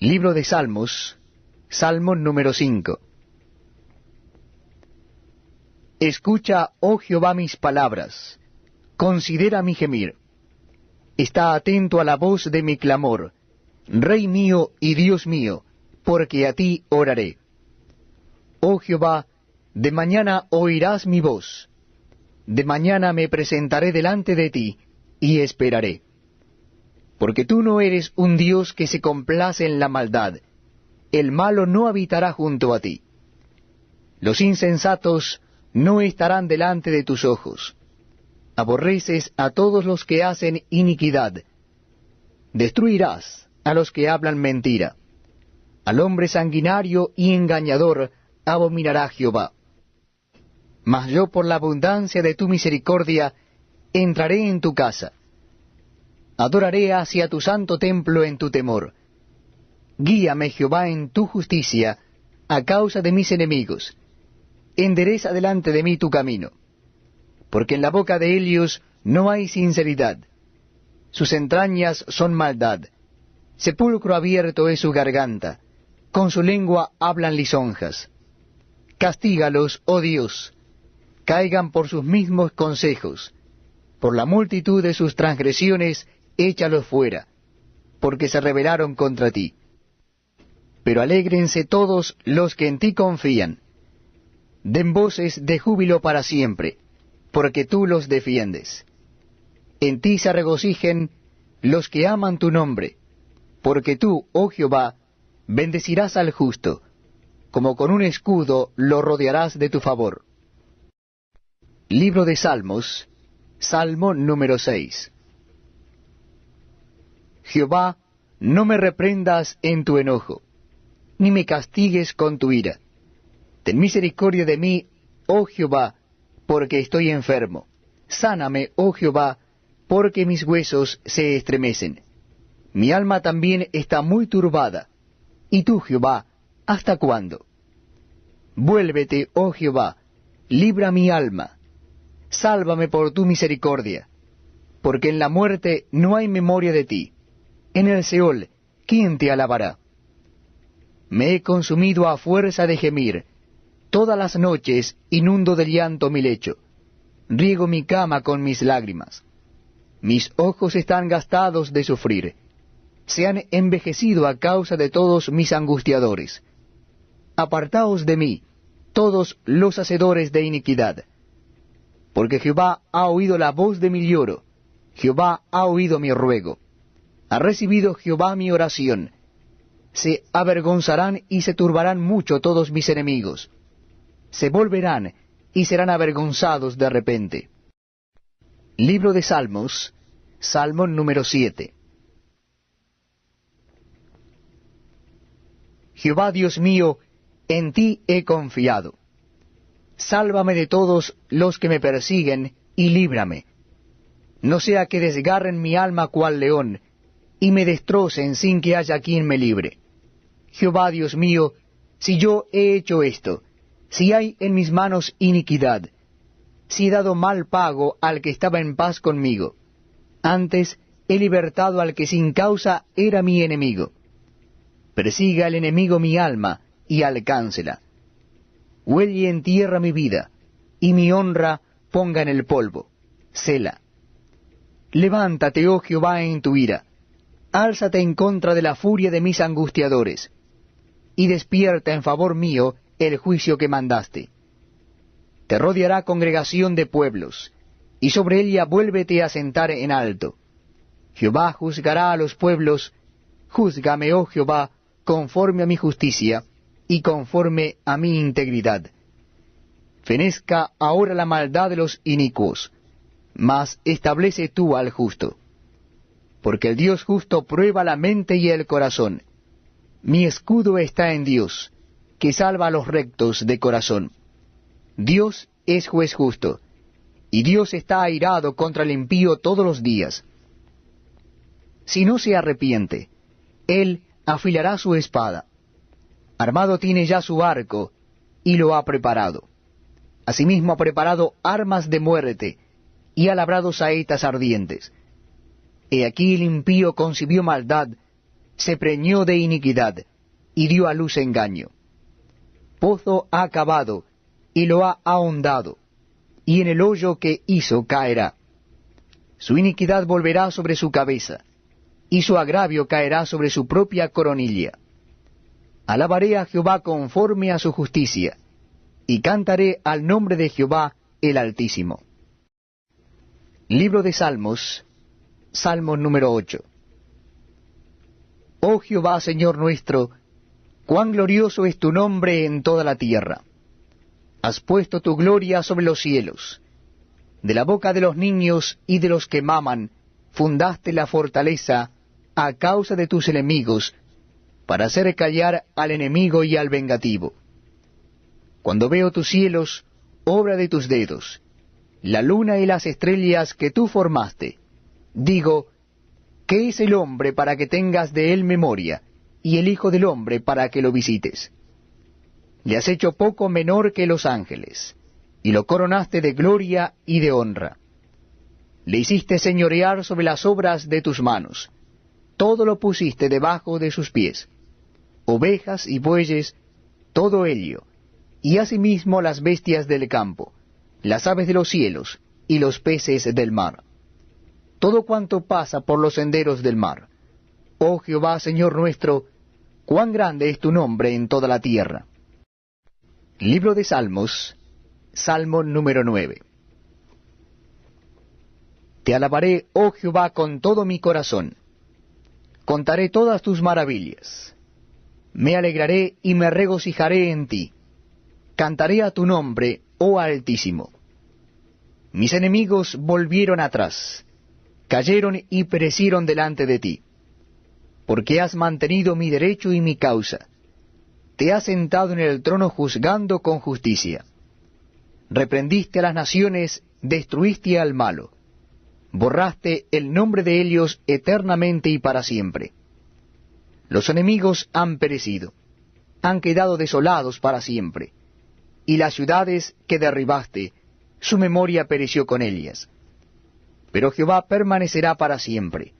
Libro de Salmos, Salmo número 5. Escucha, oh Jehová, mis palabras, considera mi gemir. Está atento a la voz de mi clamor, Rey mío y Dios mío, porque a ti oraré. Oh Jehová, de mañana oirás mi voz. De mañana me presentaré delante de ti, y esperaré. Porque tú no eres un Dios que se complace en la maldad. El malo no habitará junto a ti. Los insensatos no estarán delante de tus ojos. Aborreces a todos los que hacen iniquidad. Destruirás a los que hablan mentira. Al hombre sanguinario y engañador abominará Jehová. Mas yo por la abundancia de tu misericordia entraré en tu casa. Adoraré hacia tu santo templo en tu temor. Guíame, Jehová, en tu justicia, a causa de mis enemigos. Endereza delante de mí tu camino. Porque en la boca de ellos no hay sinceridad. Sus entrañas son maldad. Sepulcro abierto es su garganta. Con su lengua hablan lisonjas. Castígalos, oh Dios. Caigan por sus mismos consejos. Por la multitud de sus transgresiones, échalos fuera, porque se rebelaron contra ti. Pero alégrense todos los que en ti confían. Den voces de júbilo para siempre, porque tú los defiendes. En ti se regocijen los que aman tu nombre, porque tú, oh Jehová, bendecirás al justo, como con un escudo lo rodearás de tu favor. Libro de Salmos, Salmo número 6. Jehová, no me reprendas en tu enojo, ni me castigues con tu ira. Ten misericordia de mí, oh Jehová, porque estoy enfermo. Sáname, oh Jehová, porque mis huesos se estremecen. Mi alma también está muy turbada. ¿Y tú, Jehová, hasta cuándo? Vuélvete, oh Jehová, libra mi alma. Sálvame por tu misericordia, porque en la muerte no hay memoria de ti. En el Seol, ¿quién te alabará? Me he consumido a fuerza de gemir. Todas las noches inundo de llanto mi lecho. Riego mi cama con mis lágrimas. Mis ojos están gastados de sufrir. Se han envejecido a causa de todos mis angustiadores. Apartaos de mí, todos los hacedores de iniquidad. Porque Jehová ha oído la voz de mi lloro. Jehová ha oído mi ruego. Ha recibido Jehová mi oración. Se avergonzarán y se turbarán mucho todos mis enemigos. Se volverán y serán avergonzados de repente. Libro de Salmos, Salmo número 7. Jehová Dios mío, en ti he confiado. Sálvame de todos los que me persiguen y líbrame. No sea que desgarren mi alma cual león, y me destrocen sin que haya quien me libre. Jehová Dios mío, si yo he hecho esto, si hay en mis manos iniquidad, si he dado mal pago al que estaba en paz conmigo, antes he libertado al que sin causa era mi enemigo. Persiga el enemigo mi alma, y alcáncela. Huelle en tierra mi vida, y mi honra ponga en el polvo. Sela. Levántate, oh Jehová, en tu ira. Álzate en contra de la furia de mis angustiadores, y despierta en favor mío el juicio que mandaste. Te rodeará congregación de pueblos, y sobre ella vuélvete a sentar en alto. Jehová juzgará a los pueblos. Júzgame, oh Jehová, conforme a mi justicia, y conforme a mi integridad. Fenezca ahora la maldad de los inicuos, mas establece tú al justo. Porque el Dios justo prueba la mente y el corazón. Mi escudo está en Dios, que salva a los rectos de corazón. Dios es juez justo, y Dios está airado contra el impío todos los días. Si no se arrepiente, él afilará su espada. Armado tiene ya su arco, y lo ha preparado. Asimismo ha preparado armas de muerte, y ha labrado saetas ardientes. He aquí el impío concibió maldad, se preñó de iniquidad, y dio a luz engaño. Pozo ha cavado, y lo ha ahondado, y en el hoyo que hizo caerá. Su iniquidad volverá sobre su cabeza, y su agravio caerá sobre su propia coronilla. Alabaré a Jehová conforme a su justicia, y cantaré al nombre de Jehová el Altísimo. Libro de Salmos, Salmo número 8. Oh Jehová, Señor nuestro, cuán glorioso es tu nombre en toda la tierra. Has puesto tu gloria sobre los cielos. De la boca de los niños y de los que maman, fundaste la fortaleza a causa de tus enemigos, para hacer callar al enemigo y al vengativo. Cuando veo tus cielos, obra de tus dedos, la luna y las estrellas que tú formaste, digo, ¿qué es el hombre para que tengas de él memoria, y el hijo del hombre para que lo visites? Le has hecho poco menor que los ángeles, y lo coronaste de gloria y de honra. Le hiciste señorear sobre las obras de tus manos, todo lo pusiste debajo de sus pies, ovejas y bueyes, todo ello, y asimismo las bestias del campo, las aves de los cielos, y los peces del mar. Todo cuanto pasa por los senderos del mar. Oh Jehová, Señor nuestro, cuán grande es tu nombre en toda la tierra. Libro de Salmos, Salmo número 9. Te alabaré, oh Jehová, con todo mi corazón. Contaré todas tus maravillas. Me alegraré y me regocijaré en ti. Cantaré a tu nombre, oh Altísimo. Mis enemigos volvieron atrás, cayeron y perecieron delante de ti. Porque has mantenido mi derecho y mi causa. Te has sentado en el trono juzgando con justicia. Reprendiste a las naciones, destruiste al malo. Borraste el nombre de ellos eternamente y para siempre. Los enemigos han perecido, han quedado desolados para siempre. Y las ciudades que derribaste, su memoria pereció con ellas. Pero Jehová permanecerá para siempre,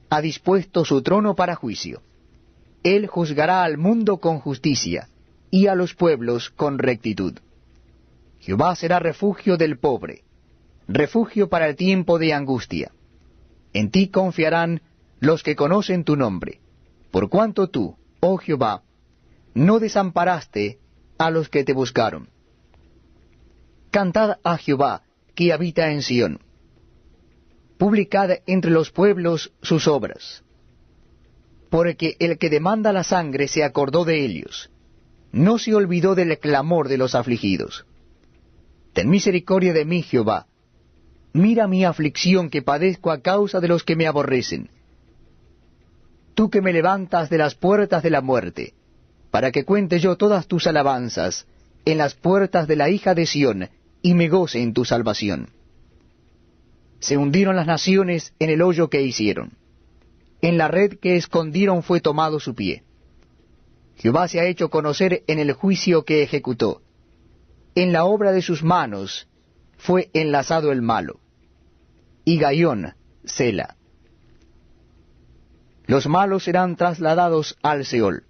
ha dispuesto su trono para juicio. Él juzgará al mundo con justicia, y a los pueblos con rectitud. Jehová será refugio del pobre, refugio para el tiempo de angustia. En ti confiarán los que conocen tu nombre, por cuanto tú, oh Jehová, no desamparaste a los que te buscaron. Cantad a Jehová, que habita en Sión. Publicad entre los pueblos sus obras. Porque el que demanda la sangre se acordó de ellos, no se olvidó del clamor de los afligidos. Ten misericordia de mí, Jehová. Mira mi aflicción que padezco a causa de los que me aborrecen. Tú que me levantas de las puertas de la muerte, para que cuente yo todas tus alabanzas en las puertas de la hija de Sión, y me goce en tu salvación. Se hundieron las naciones en el hoyo que hicieron. En la red que escondieron fue tomado su pie. Jehová se ha hecho conocer en el juicio que ejecutó. En la obra de sus manos fue enlazado el malo. Y Gaión, Sela. Los malos serán trasladados al Seol,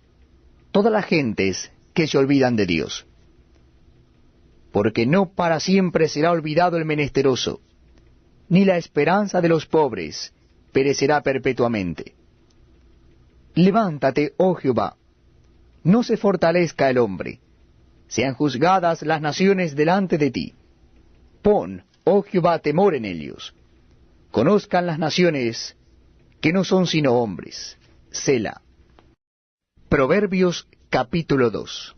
todas las gentes que se olvidan de Dios. Porque no para siempre será olvidado el menesteroso, ni la esperanza de los pobres perecerá perpetuamente. Levántate, oh Jehová, no se fortalezca el hombre, sean juzgadas las naciones delante de ti. Pon, oh Jehová, temor en ellos. Conozcan las naciones que no son sino hombres. Sela. Proverbios capítulo 2.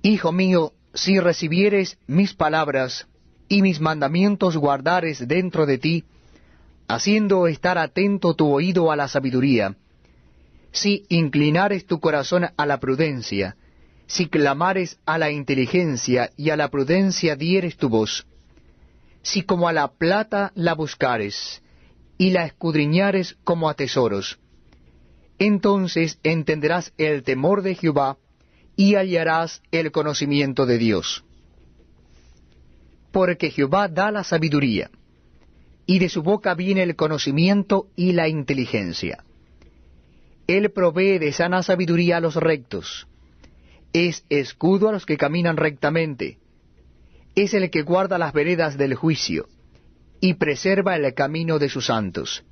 Hijo mío, si recibieres mis palabras y mis mandamientos guardares dentro de ti, haciendo estar atento tu oído a la sabiduría, si inclinares tu corazón a la prudencia, si clamares a la inteligencia y a la prudencia dieres tu voz, si como a la plata la buscares y la escudriñares como a tesoros, entonces entenderás el temor de Jehová y hallarás el conocimiento de Dios. Porque Jehová da la sabiduría, y de su boca viene el conocimiento y la inteligencia. Él provee de sana sabiduría a los rectos. Es escudo a los que caminan rectamente. Es el que guarda las veredas del juicio, y preserva el camino de sus santos.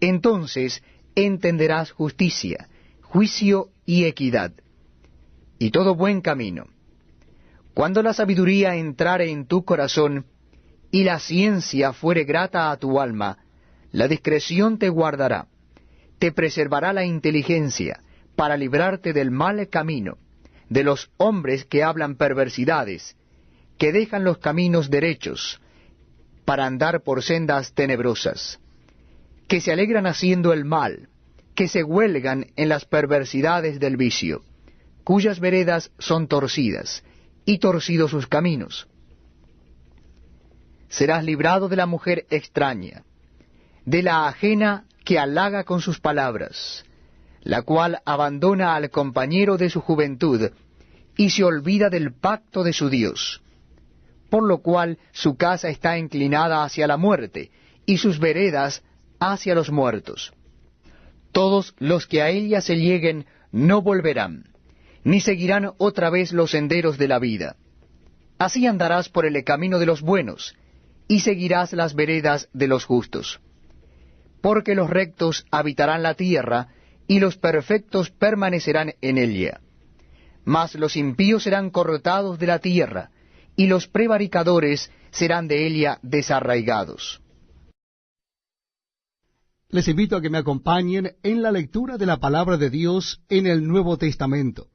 Entonces entenderás justicia, juicio y equidad, y todo buen camino. Cuando la sabiduría entrare en tu corazón, y la ciencia fuere grata a tu alma, la discreción te guardará, te preservará la inteligencia, para librarte del mal camino, de los hombres que hablan perversidades, que dejan los caminos derechos, para andar por sendas tenebrosas, que se alegran haciendo el mal, que se huelgan en las perversidades del vicio, cuyas veredas son torcidas, y torcidos sus caminos. Serás librado de la mujer extraña, de la ajena que halaga con sus palabras, la cual abandona al compañero de su juventud, y se olvida del pacto de su Dios, por lo cual su casa está inclinada hacia la muerte, y sus veredas hacia los muertos. Todos los que a ella se lleguen no volverán, ni seguirán otra vez los senderos de la vida. Así andarás por el camino de los buenos, y seguirás las veredas de los justos. Porque los rectos habitarán la tierra, y los perfectos permanecerán en ella. Mas los impíos serán cortados de la tierra, y los prevaricadores serán de ella desarraigados. Les invito a que me acompañen en la lectura de la palabra de Dios en el Nuevo Testamento.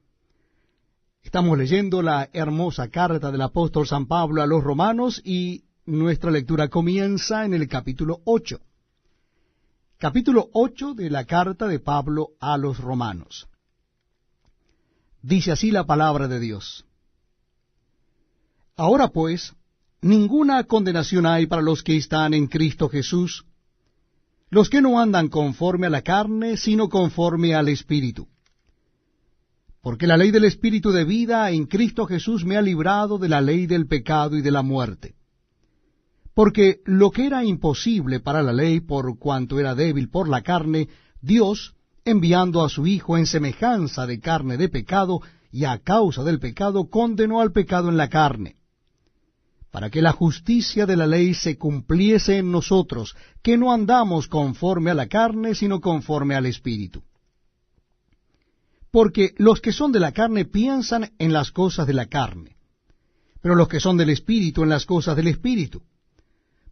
Estamos leyendo la hermosa carta del apóstol San Pablo a los romanos y nuestra lectura comienza en el capítulo 8. Capítulo 8 de la carta de Pablo a los romanos. Dice así la palabra de Dios. Ahora pues, ninguna condenación hay para los que están en Cristo Jesús, los que no andan conforme a la carne, sino conforme al Espíritu. Porque la ley del Espíritu de vida en Cristo Jesús me ha librado de la ley del pecado y de la muerte. Porque lo que era imposible para la ley, por cuanto era débil por la carne, Dios, enviando a su Hijo en semejanza de carne de pecado, y a causa del pecado, condenó al pecado en la carne, para que la justicia de la ley se cumpliese en nosotros, que no andamos conforme a la carne, sino conforme al Espíritu. Porque los que son de la carne piensan en las cosas de la carne, pero los que son del Espíritu en las cosas del Espíritu.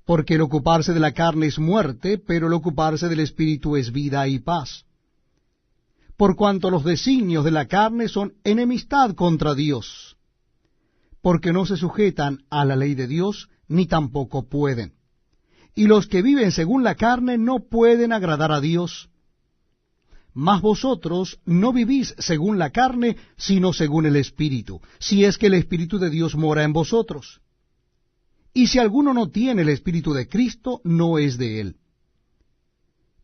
Porque el ocuparse de la carne es muerte, pero el ocuparse del Espíritu es vida y paz. Por cuanto los designios de la carne son enemistad contra Dios, porque no se sujetan a la ley de Dios, ni tampoco pueden. Y los que viven según la carne no pueden agradar a Dios. Mas vosotros no vivís según la carne, sino según el Espíritu, si es que el Espíritu de Dios mora en vosotros. Y si alguno no tiene el Espíritu de Cristo, no es de él.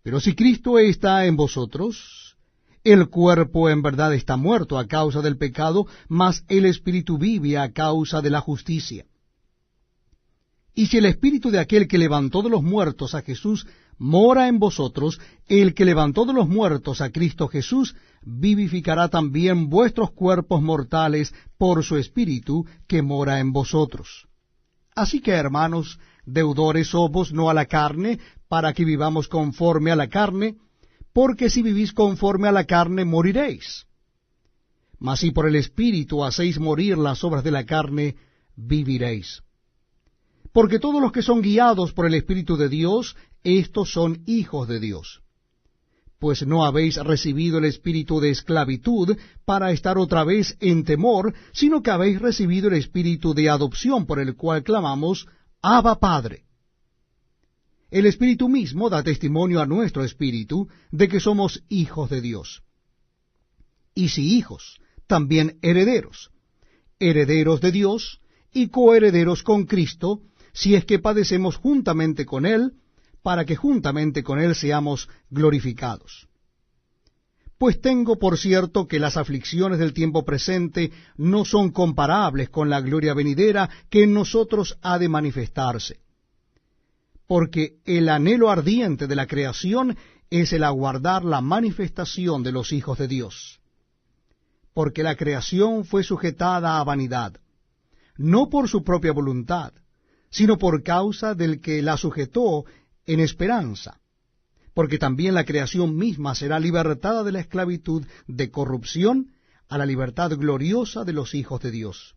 Pero si Cristo está en vosotros, el cuerpo en verdad está muerto a causa del pecado, mas el Espíritu vive a causa de la justicia. Y si el Espíritu de aquel que levantó de los muertos a Jesús mora en vosotros, el que levantó de los muertos a Cristo Jesús vivificará también vuestros cuerpos mortales por su Espíritu que mora en vosotros. Así que, hermanos, deudores somos no a la carne, para que vivamos conforme a la carne, porque si vivís conforme a la carne, moriréis. Mas si por el Espíritu hacéis morir las obras de la carne, viviréis. Porque todos los que son guiados por el Espíritu de Dios, estos son hijos de Dios. Pues no habéis recibido el espíritu de esclavitud para estar otra vez en temor, sino que habéis recibido el espíritu de adopción, por el cual clamamos, Abba, Padre. El Espíritu mismo da testimonio a nuestro espíritu de que somos hijos de Dios. Y si hijos, también herederos, herederos de Dios y coherederos con Cristo, si es que padecemos juntamente con Él, para que juntamente con Él seamos glorificados. Pues tengo por cierto que las aflicciones del tiempo presente no son comparables con la gloria venidera que en nosotros ha de manifestarse. Porque el anhelo ardiente de la creación es el aguardar la manifestación de los hijos de Dios. Porque la creación fue sujetada a vanidad, no por su propia voluntad, sino por causa del que la sujetó en esperanza, porque también la creación misma será libertada de la esclavitud de corrupción a la libertad gloriosa de los hijos de Dios.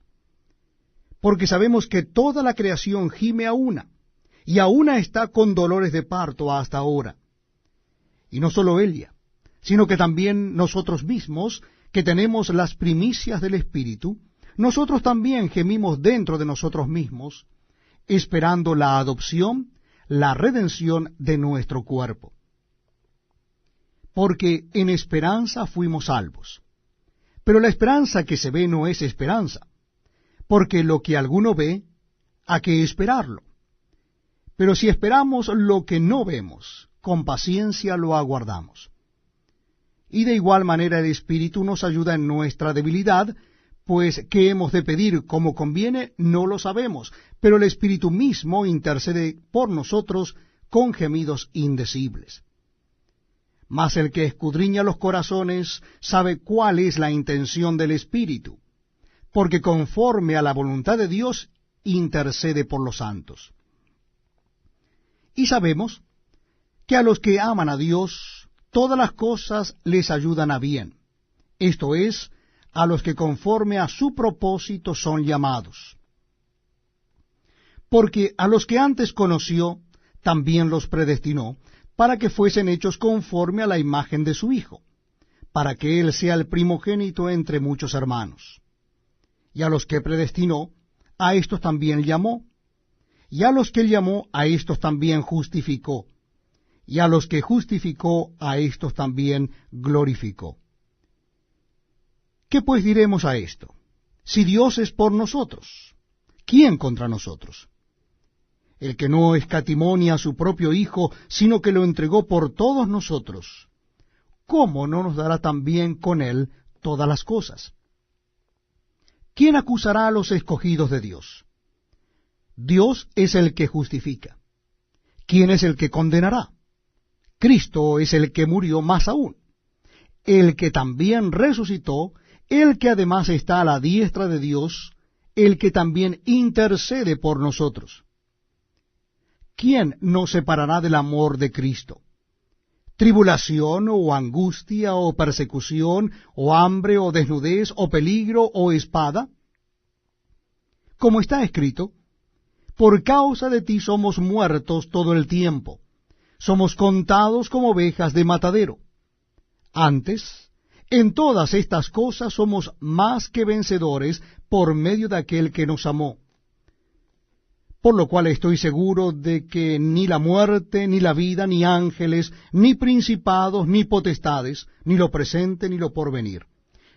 Porque sabemos que toda la creación gime a una, y a una está con dolores de parto hasta ahora. Y no solo ella, sino que también nosotros mismos, que tenemos las primicias del Espíritu, nosotros también gemimos dentro de nosotros mismos, esperando la adopción, la redención de nuestro cuerpo. Porque en esperanza fuimos salvos. Pero la esperanza que se ve no es esperanza, porque lo que alguno ve, ¿a qué esperarlo? Pero si esperamos lo que no vemos, con paciencia lo aguardamos. Y de igual manera el Espíritu nos ayuda en nuestra debilidad, pues qué hemos de pedir como conviene no lo sabemos, pero el Espíritu mismo intercede por nosotros con gemidos indecibles. Mas el que escudriña los corazones sabe cuál es la intención del Espíritu, porque conforme a la voluntad de Dios intercede por los santos. Y sabemos que a los que aman a Dios, todas las cosas les ayudan a bien, esto es, a los que conforme a su propósito son llamados. Porque a los que antes conoció, también los predestinó, para que fuesen hechos conforme a la imagen de su Hijo, para que Él sea el primogénito entre muchos hermanos. Y a los que predestinó, a éstos también llamó, y a los que llamó, a éstos también justificó, y a los que justificó, a éstos también glorificó. ¿Qué pues diremos a esto? Si Dios es por nosotros, ¿quién contra nosotros? El que no escatimó ni a su propio Hijo, sino que lo entregó por todos nosotros, ¿cómo no nos dará también con él todas las cosas? ¿Quién acusará a los escogidos de Dios? Dios es el que justifica. ¿Quién es el que condenará? Cristo es el que murió, más aún, el que también resucitó, el que además está a la diestra de Dios, el que también intercede por nosotros. ¿Quién nos separará del amor de Cristo? ¿Tribulación, o angustia, o persecución, o hambre, o desnudez, o peligro, o espada? Como está escrito, por causa de ti somos muertos todo el tiempo, somos contados como ovejas de matadero. Antes, en todas estas cosas somos más que vencedores por medio de aquel que nos amó. Por lo cual estoy seguro de que ni la muerte, ni la vida, ni ángeles, ni principados, ni potestades, ni lo presente, ni lo porvenir,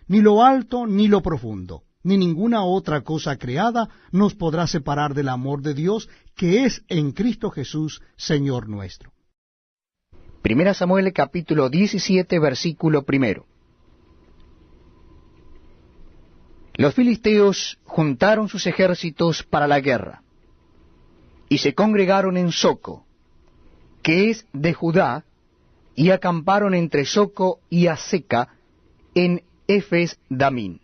ni lo alto, ni lo profundo, ni ninguna otra cosa creada nos podrá separar del amor de Dios, que es en Cristo Jesús, Señor nuestro. Primera Samuel capítulo 17, versículo 1. Los filisteos juntaron sus ejércitos para la guerra, y se congregaron en Soco, que es de Judá, y acamparon entre Soco y Aseca, en Efes Damín.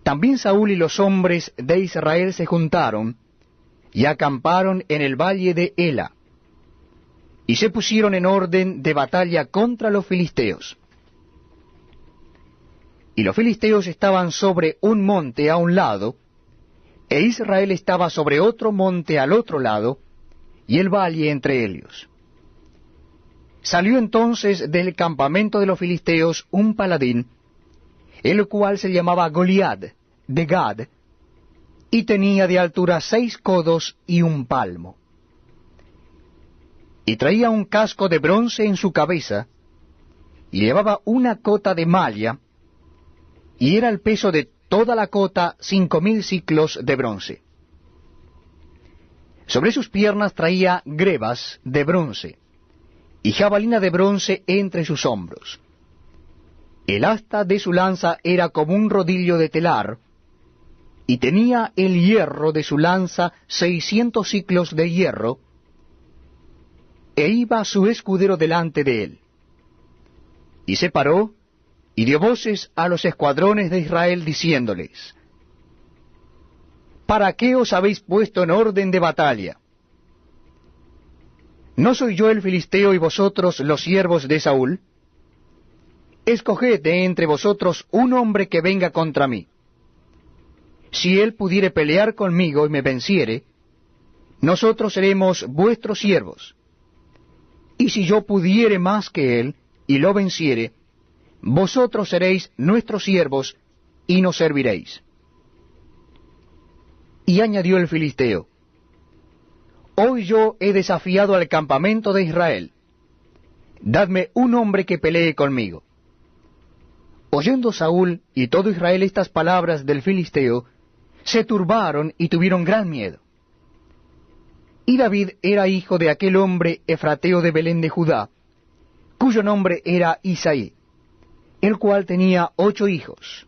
También Saúl y los hombres de Israel se juntaron, y acamparon en el valle de Ela, y se pusieron en orden de batalla contra los filisteos. Y los filisteos estaban sobre un monte a un lado, e Israel estaba sobre otro monte al otro lado, y el valle entre ellos. Salió entonces del campamento de los filisteos un paladín, el cual se llamaba Goliat, de Gad, y tenía de altura 6 codos y 1 palmo. Y traía un casco de bronce en su cabeza, y llevaba una cota de malla, y era el peso de toda la cota 5,000 siclos de bronce. Sobre sus piernas traía grebas de bronce, y jabalina de bronce entre sus hombros. El asta de su lanza era como un rodillo de telar, y tenía el hierro de su lanza 600 siclos de hierro. e iba su escudero delante de él. Y se paró, y dio voces a los escuadrones de Israel, diciéndoles: ¿Para qué os habéis puesto en orden de batalla? ¿No soy yo el filisteo y vosotros los siervos de Saúl? Escoged de entre vosotros un hombre que venga contra mí. Si él pudiere pelear conmigo y me venciere, nosotros seremos vuestros siervos. Y si yo pudiere más que él y lo venciere, vosotros seréis nuestros siervos y nos serviréis. Y añadió el filisteo: Hoy yo he desafiado al campamento de Israel. Dadme un hombre que pelee conmigo. Oyendo Saúl y todo Israel estas palabras del filisteo, se turbaron y tuvieron gran miedo. Y David era hijo de aquel hombre efrateo de Belén de Judá, cuyo nombre era Isaí, el cual tenía 8 hijos.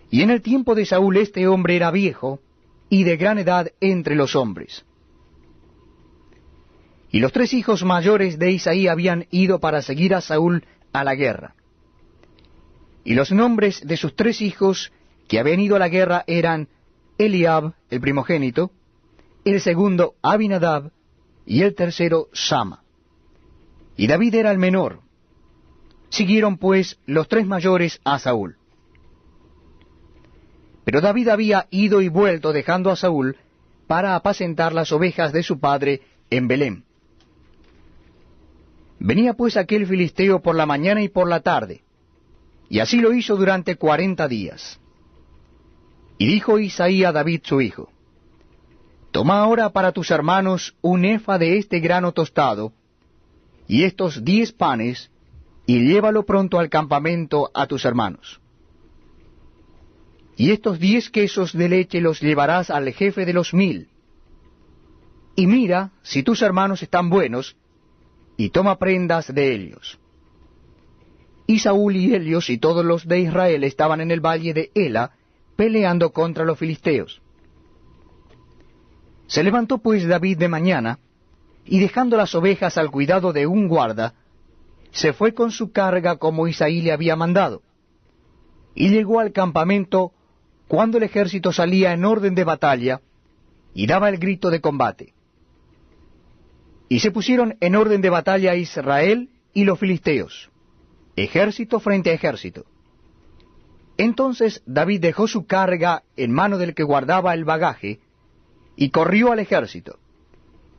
Y en el tiempo de Saúl este hombre era viejo y de gran edad entre los hombres. Y los 3 hijos mayores de Isaí habían ido para seguir a Saúl a la guerra. Y los nombres de sus 3 hijos que habían ido a la guerra eran Eliab, el primogénito, el segundo Abinadab, y el tercero Sama. Y David era el menor. Siguieron pues los 3 mayores a Saúl. Pero David había ido y vuelto dejando a Saúl para apacentar las ovejas de su padre en Belén. Venía pues aquel filisteo por la mañana y por la tarde, y así lo hizo durante 40 días. Y dijo Isaí a David su hijo: Toma ahora para tus hermanos un efa de este grano tostado, y estos 10 panes, y llévalo pronto al campamento a tus hermanos. Y estos 10 quesos de leche los llevarás al jefe de los 1000. Y mira si tus hermanos están buenos, y toma prendas de ellos. Y Saúl y ellos y todos los de Israel estaban en el valle de Ela, peleando contra los filisteos. Se levantó pues David de mañana, y dejando las ovejas al cuidado de un guarda, se fue con su carga como Isaí le había mandado, y llegó al campamento cuando el ejército salía en orden de batalla, y daba el grito de combate. Y se pusieron en orden de batalla Israel y los filisteos, ejército frente a ejército. Entonces David dejó su carga en mano del que guardaba el bagaje, y corrió al ejército.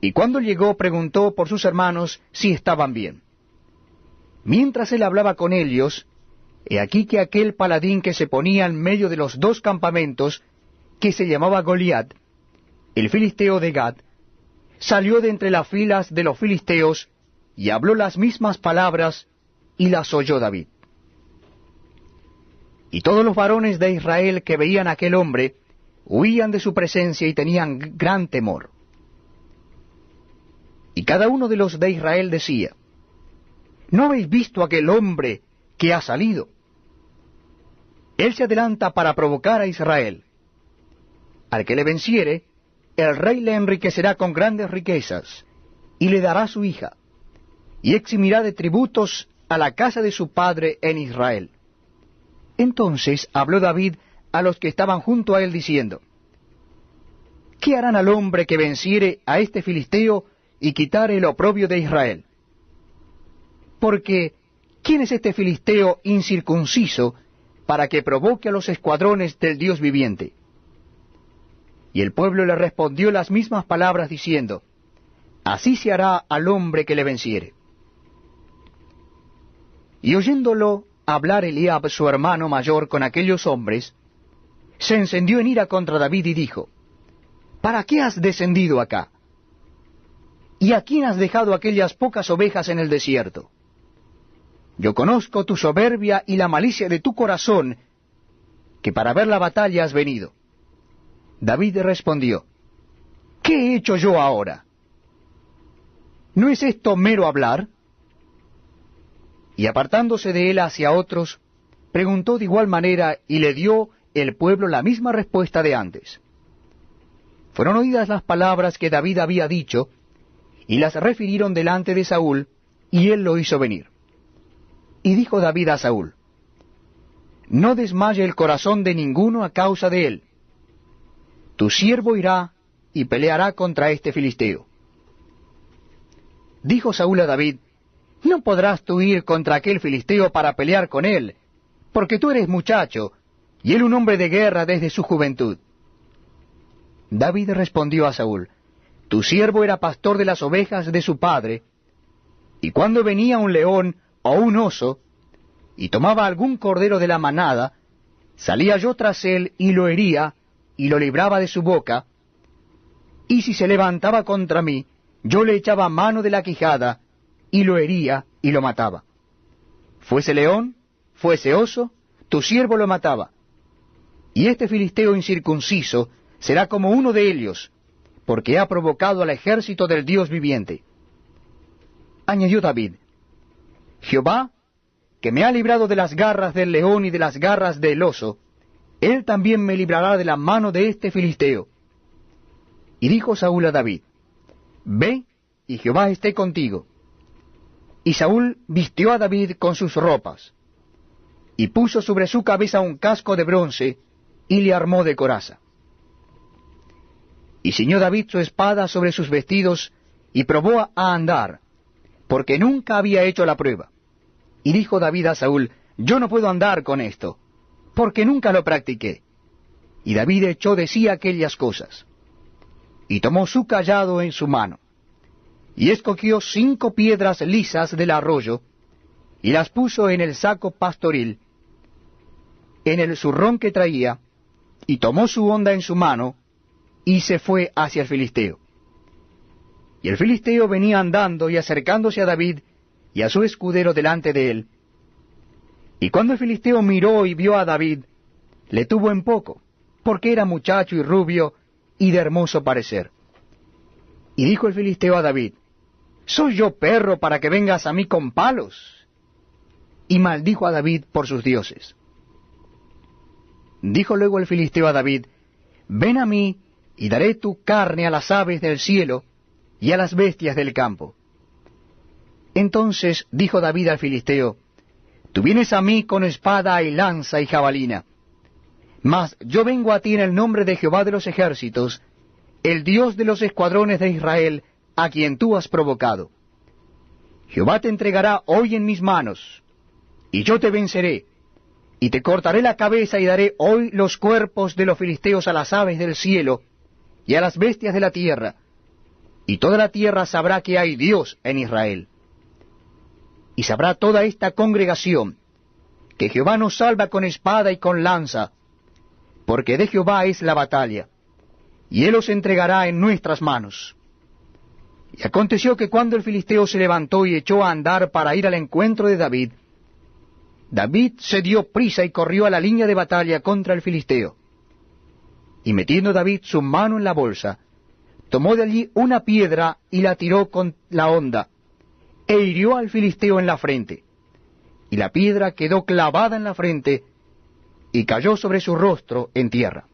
Y cuando llegó preguntó por sus hermanos si estaban bien. Mientras él hablaba con ellos, he aquí que aquel paladín que se ponía en medio de los 2 campamentos, que se llamaba Goliat, el filisteo de Gat, salió de entre las filas de los filisteos, y habló las mismas palabras, y las oyó David. Y todos los varones de Israel que veían a aquel hombre, huían de su presencia y tenían gran temor. Y cada uno de los de Israel decía: ¿No habéis visto aquel hombre que ha salido? Él se adelanta para provocar a Israel. Al que le venciere, el rey le enriquecerá con grandes riquezas, y le dará su hija, y eximirá de tributos a la casa de su padre en Israel. Entonces habló David a los que estaban junto a él, diciendo: ¿Qué harán al hombre que venciere a este filisteo y quitare el oprobio de Israel? Porque, ¿quién es este filisteo incircunciso para que provoque a los escuadrones del Dios viviente? Y el pueblo le respondió las mismas palabras, diciendo: Así se hará al hombre que le venciere. Y oyéndolo hablar Eliab, su hermano mayor, con aquellos hombres, se encendió en ira contra David y dijo: ¿Para qué has descendido acá? ¿Y a quién has dejado aquellas pocas ovejas en el desierto? Yo conozco tu soberbia y la malicia de tu corazón, que para ver la batalla has venido. David respondió: ¿Qué he hecho yo ahora? ¿No es esto mero hablar? Y apartándose de él hacia otros, preguntó de igual manera, y le dio el pueblo la misma respuesta de antes. Fueron oídas las palabras que David había dicho, y las refirieron delante de Saúl, y él lo hizo venir. Y dijo David a Saúl: no desmaye el corazón de ninguno a causa de él. Tu siervo irá y peleará contra este filisteo. Dijo Saúl a David: no podrás tú ir contra aquel filisteo para pelear con él, porque tú eres muchacho, y él un hombre de guerra desde su juventud. David respondió a Saúl: tu siervo era pastor de las ovejas de su padre, y cuando venía un león o un oso, y tomaba algún cordero de la manada, salía yo tras él y lo hería, y lo libraba de su boca, y si se levantaba contra mí, yo le echaba mano de la quijada, y lo hería y lo mataba. Fuese león, fuese oso, tu siervo lo mataba. Y este filisteo incircunciso será como uno de ellos, porque ha provocado al ejército del Dios viviente. Añadió David: Jehová, que me ha librado de las garras del león y de las garras del oso, él también me librará de la mano de este filisteo. Y dijo Saúl a David: ve, y Jehová esté contigo. Y Saúl vistió a David con sus ropas, y puso sobre su cabeza un casco de bronce, y le armó de coraza. Y ciñó David su espada sobre sus vestidos, y probó a andar, porque nunca había hecho la prueba. Y dijo David a Saúl: yo no puedo andar con esto, porque nunca lo practiqué. Y David echó de sí aquellas cosas. Y tomó su cayado en su mano, y escogió 5 piedras lisas del arroyo, y las puso en el saco pastoril, en el zurrón que traía, y tomó su honda en su mano, y se fue hacia el filisteo. Y el filisteo venía andando y acercándose a David y a su escudero delante de él. Y cuando el filisteo miró y vio a David, le tuvo en poco, porque era muchacho y rubio, y de hermoso parecer. Y dijo el filisteo a David: ¿soy yo perro para que vengas a mí con palos? Y maldijo a David por sus dioses. Dijo luego el filisteo a David: ven a mí, y daré tu carne a las aves del cielo y a las bestias del campo. Entonces dijo David al filisteo: tú vienes a mí con espada y lanza y jabalina, mas yo vengo a ti en el nombre de Jehová de los ejércitos, el Dios de los escuadrones de Israel, a quien tú has provocado. Jehová te entregará hoy en mis manos, y yo te venceré, y te cortaré la cabeza, y daré hoy los cuerpos de los filisteos a las aves del cielo y a las bestias de la tierra, y toda la tierra sabrá que hay Dios en Israel. Y sabrá toda esta congregación que Jehová nos salva con espada y con lanza, porque de Jehová es la batalla, y él os entregará en nuestras manos. Y aconteció que cuando el filisteo se levantó y echó a andar para ir al encuentro de David, David se dio prisa y corrió a la línea de batalla contra el filisteo. Y metiendo David su mano en la bolsa, tomó de allí una piedra y la tiró con la honda, e hirió al filisteo en la frente. Y la piedra quedó clavada en la frente, y cayó sobre su rostro en tierra.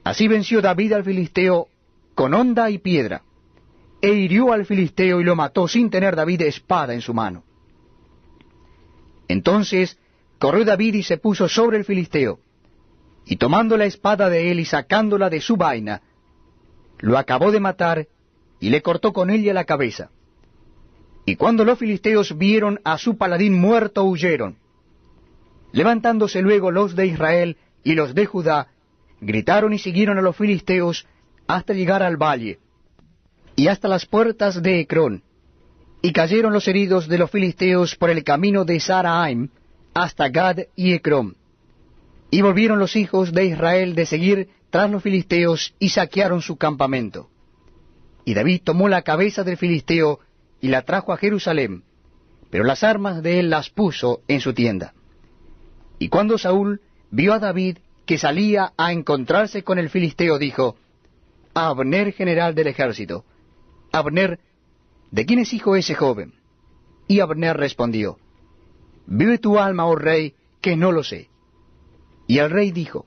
Así venció David al filisteo con honda y piedra, e hirió al filisteo y lo mató sin tener David espada en su mano. Entonces corrió David y se puso sobre el filisteo, y tomando la espada de él y sacándola de su vaina, lo acabó de matar y le cortó con ella la cabeza. Y cuando los filisteos vieron a su paladín muerto, huyeron. Levantándose luego los de Israel y los de Judá, gritaron y siguieron a los filisteos hasta llegar al valle, y hasta las puertas de Ecrón, y cayeron los heridos de los filisteos por el camino de Saraim hasta Gad y Ecrón. Y volvieron los hijos de Israel de seguir tras los filisteos, y saquearon su campamento. Y David tomó la cabeza del filisteo, y la trajo a Jerusalén, pero las armas de él las puso en su tienda. Y cuando Saúl vio a David que salía a encontrarse con el filisteo, dijo a Abner, general del ejército: Abner, ¿de quién es hijo ese joven? Y Abner respondió: vive tu alma, oh rey, que no lo sé. Y el rey dijo: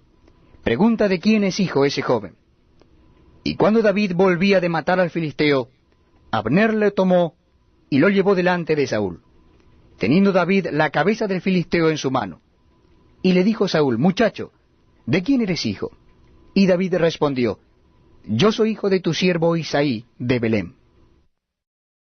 pregunta de quién es hijo ese joven. Y cuando David volvía de matar al filisteo, Abner le tomó y lo llevó delante de Saúl, teniendo David la cabeza del filisteo en su mano. Y le dijo Saúl: Muchacho, ¿de quién eres hijo? Y David respondió: Yo soy hijo de tu siervo Isaí de Belén.